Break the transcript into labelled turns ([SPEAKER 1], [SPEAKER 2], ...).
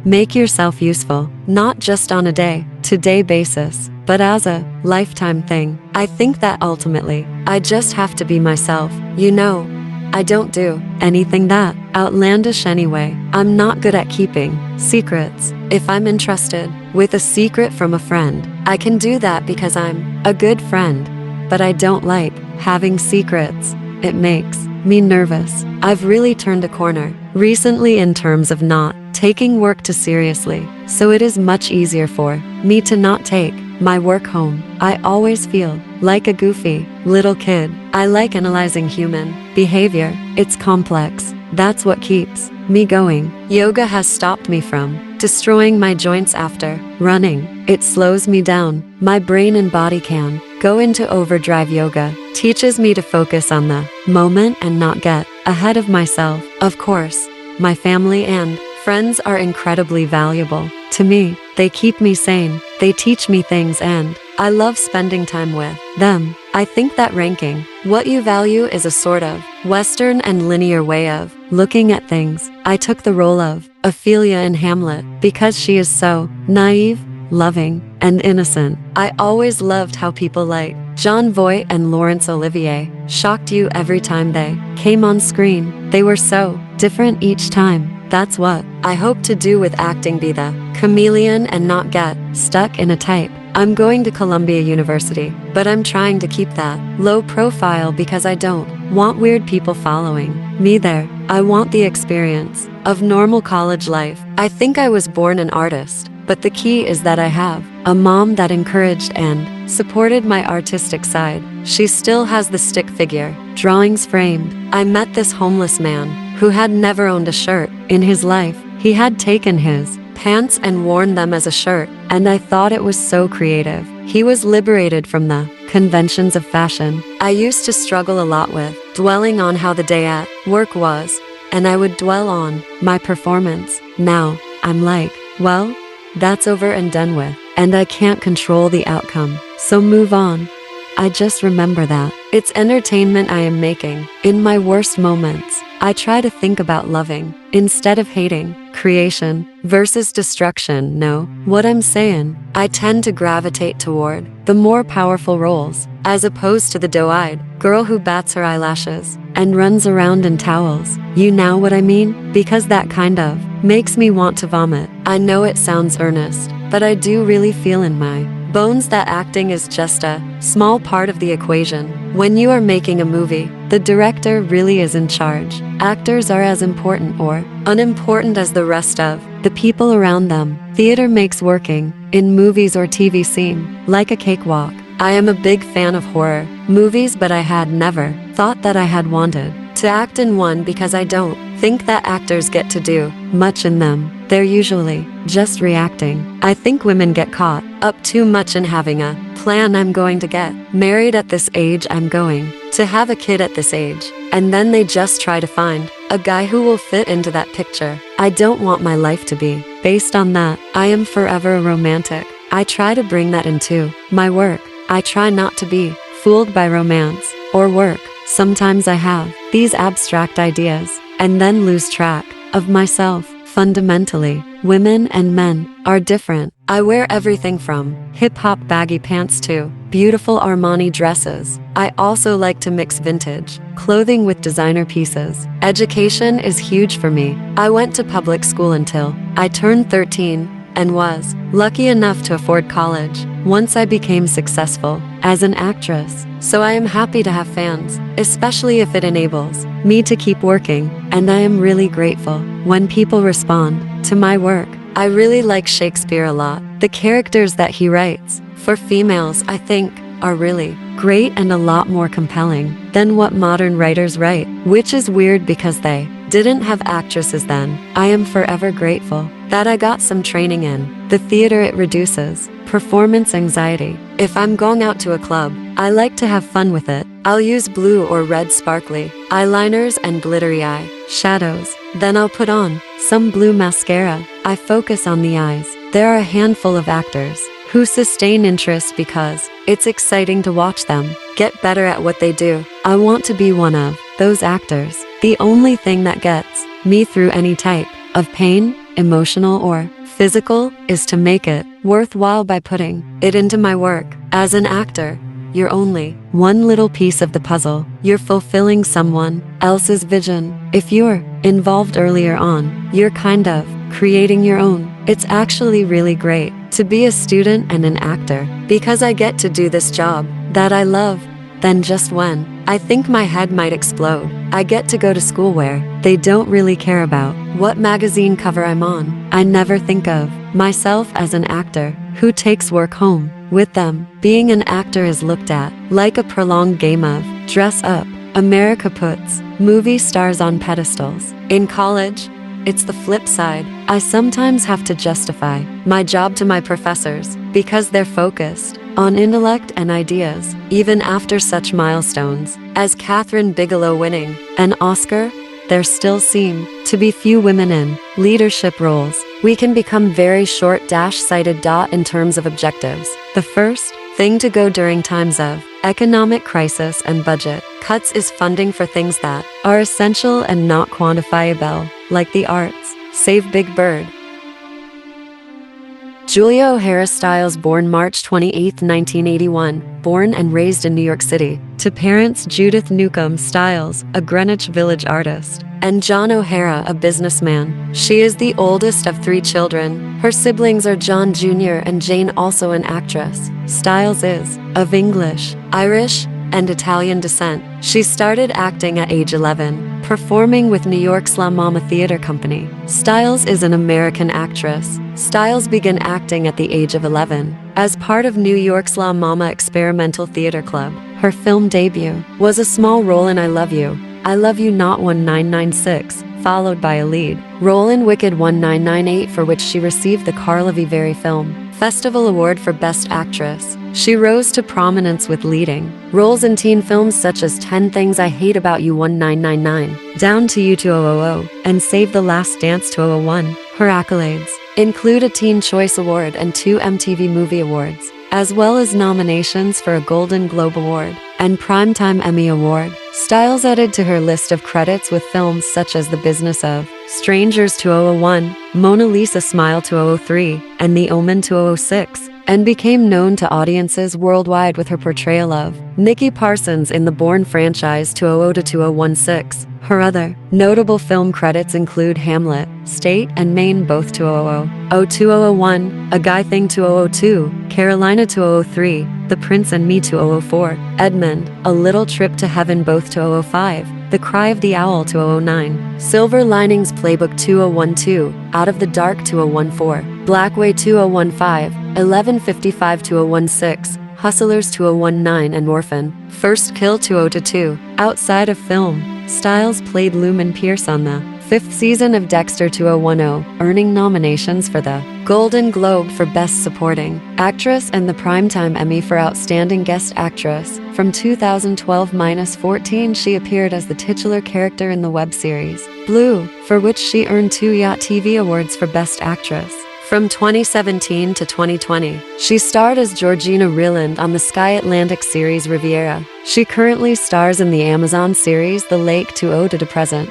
[SPEAKER 1] Make yourself useful, not just on a day-to-day basis, but as a lifetime thing. I think that ultimately, I just have to be myself. I don't do anything that outlandish anyway. I'm not good at keeping secrets. If I'm entrusted with a secret from a friend, I can do that because I'm a good friend. But I don't like having secrets. It makes me nervous. I've really turned a corner recently in terms of not taking work too seriously, so it is much easier for me to not take my work home. I always feel like a goofy little kid. I like analyzing human behavior. It's complex. That's what keeps me going. Yoga has stopped me from destroying my joints after running. It slows me down. My brain and body can go into overdrive. Yoga teaches me to focus on the moment and not get ahead of myself. Of course, my family and friends are incredibly valuable to me. They keep me sane. They teach me things and I love spending time with them. I think that ranking what you value is a sort of Western and linear way of looking at things. I took the role of Ophelia in Hamlet because she is so naive, loving, and innocent. I always loved how people like Jon Voight and Laurence Olivier shocked you every time they came on screen. They were so different each time. That's what I hope to do with acting, be the chameleon and not get stuck in a type. I'm going to Columbia University, but I'm trying to keep that low profile because I don't want weird people following me there. I want the experience of normal college life. I think I was born an artist, but the key is that I have a mom that encouraged and supported my artistic side. She still has the stick figure drawings framed. I met this homeless man who had never owned a shirt in his life. He had taken his pants and worn them as a shirt, and I thought it was so creative. He was liberated from the conventions of fashion. I used to struggle a lot with dwelling on how the day at work was, and I would dwell on my performance. Now, I'm like, well, that's over and done with, and I can't control the outcome, so move on. I just remember that it's entertainment I am making. In my worst moments, I try to think about loving instead of hating. Creation versus destruction. Know what I'm saying? I tend to gravitate toward the more powerful roles, as opposed to the doe-eyed girl who bats her eyelashes and runs around in towels. You know what I mean? Because that kind of makes me want to vomit. I know it sounds earnest, but I do really feel in my bones that acting is just a small part of the equation. When you are making a movie, the director really is in charge. Actors are as important or unimportant as the rest of the people around them. Theater makes working in movies or TV seem like a cakewalk. I am a big fan of horror movies, but I had never thought that I had wanted to act in one because I don't think that actors get to do much in them. They're usually just reacting. I think women get caught up too much in having a plan. I'm going to get married at this age. I'm going to have a kid at this age. And then they just try to find a guy who will fit into that picture. I don't want my life to be based on that. I am forever a romantic. I try to bring that into my work. I try not to be fooled by romance or work. Sometimes I have these abstract ideas and then lose track of myself. Fundamentally, women and men are different. I wear everything from hip-hop baggy pants to beautiful Armani dresses. I also like to mix vintage clothing with designer pieces. Education is huge for me. I went to public school until I turned 13 and was lucky enough to afford college once I became successful as an actress. So I am happy to have fans, especially if it enables me to keep working, and I am really grateful when people respond to my work. I really like Shakespeare a lot. The characters that he writes for females, I think, are really great and a lot more compelling than what modern writers write, which is weird because they didn't have actresses then. I am forever grateful that I got some training in the theater. It reduces performance anxiety. If I'm going out to a club, I like to have fun with it. I'll use blue or red sparkly eyeliners and glittery eye shadows. Then I'll put on some blue mascara. I focus on the eyes. There are a handful of actors who sustain interest because it's exciting to watch them get better at what they do. I want to be one of those actors. The only thing that gets me through any type of pain emotional or physical, is to make it worthwhile by putting it into my work. As an actor, you're only one little piece of the puzzle. You're fulfilling someone else's vision. If you're involved earlier on, you're kind of creating your own. It's actually really great to be a student and an actor because I get to do this job that I love. Then just when I think my head might explode, I get to go to school where they don't really care about what magazine cover I'm on. I never think of myself as an actor who takes work home with them. Being an actor is looked at like a prolonged game of dress up. America puts movie stars on pedestals. In college, it's the flip side. I sometimes have to justify my job to my professors because they're focused on intellect and ideas. Even after such milestones as Catherine Bigelow winning an Oscar, there still seem to be few women in leadership roles. We can become very short-sighted in terms of objectives. The first thing to go during times of economic crisis and budget cuts is funding for things that are essential and not quantifiable, like the arts. Save Big Bird. Julia O'Hara Stiles, born March 28, 1981, born and raised in New York City, to parents Judith Newcomb Stiles, a Greenwich Village artist, and John O'Hara, a businessman. She is the oldest of 3 children. Her siblings are John Jr. and Jane, also an actress. Stiles is of English, Irish, and Italian descent. She started acting at age 11, performing with New York's La Mama Theater Company. Stiles is an American actress. Stiles began acting at the age of 11 as part of New York's La Mama Experimental Theater Club. Her film debut was a small role in I Love You, Not 1996, followed by a lead role in Wicked 1998, for which she received the Carla Vivari Film Festival Award for Best Actress. She rose to prominence with leading roles in teen films such as 10 Things I Hate About You 1999, Down to You 2000, and Save the Last Dance 2001. Her accolades include a Teen Choice Award and 2 MTV Movie Awards, as well as nominations for a Golden Globe Award and Primetime Emmy Award. Stiles added to her list of credits with films such as The Business of Strangers 2001, Mona Lisa Smile 2003, and The Omen 2006, and became known to audiences worldwide with her portrayal of Nikki Parsons in the Bourne franchise 2000-2016. Her other notable film credits include Hamlet, State and Maine both 2000, 2001, A Guy Thing 2002, Carolina 2003, The Prince and Me 2004, Edmund, A Little Trip to Heaven both 2005, The Cry of the Owl 2009, Silver Linings Playbook 2012, Out of the Dark 2014, Blackway 2015, 1155 2016, Hustlers 2019, and Orphan, First Kill 2002. Outside of film, Stiles played Lumen Pierce on the 5th season of Dexter 2010, earning nominations for the Golden Globe for Best Supporting Actress and the Primetime Emmy for Outstanding Guest Actress. From 2012-14, she appeared as the titular character in the web series Blue, for which she earned 2 Yacht TV Awards for Best Actress. From 2017 to 2020, she starred as Georgina Ryland on the Sky Atlantic series Riviera. She currently stars in the Amazon series The Lake 2000 to present.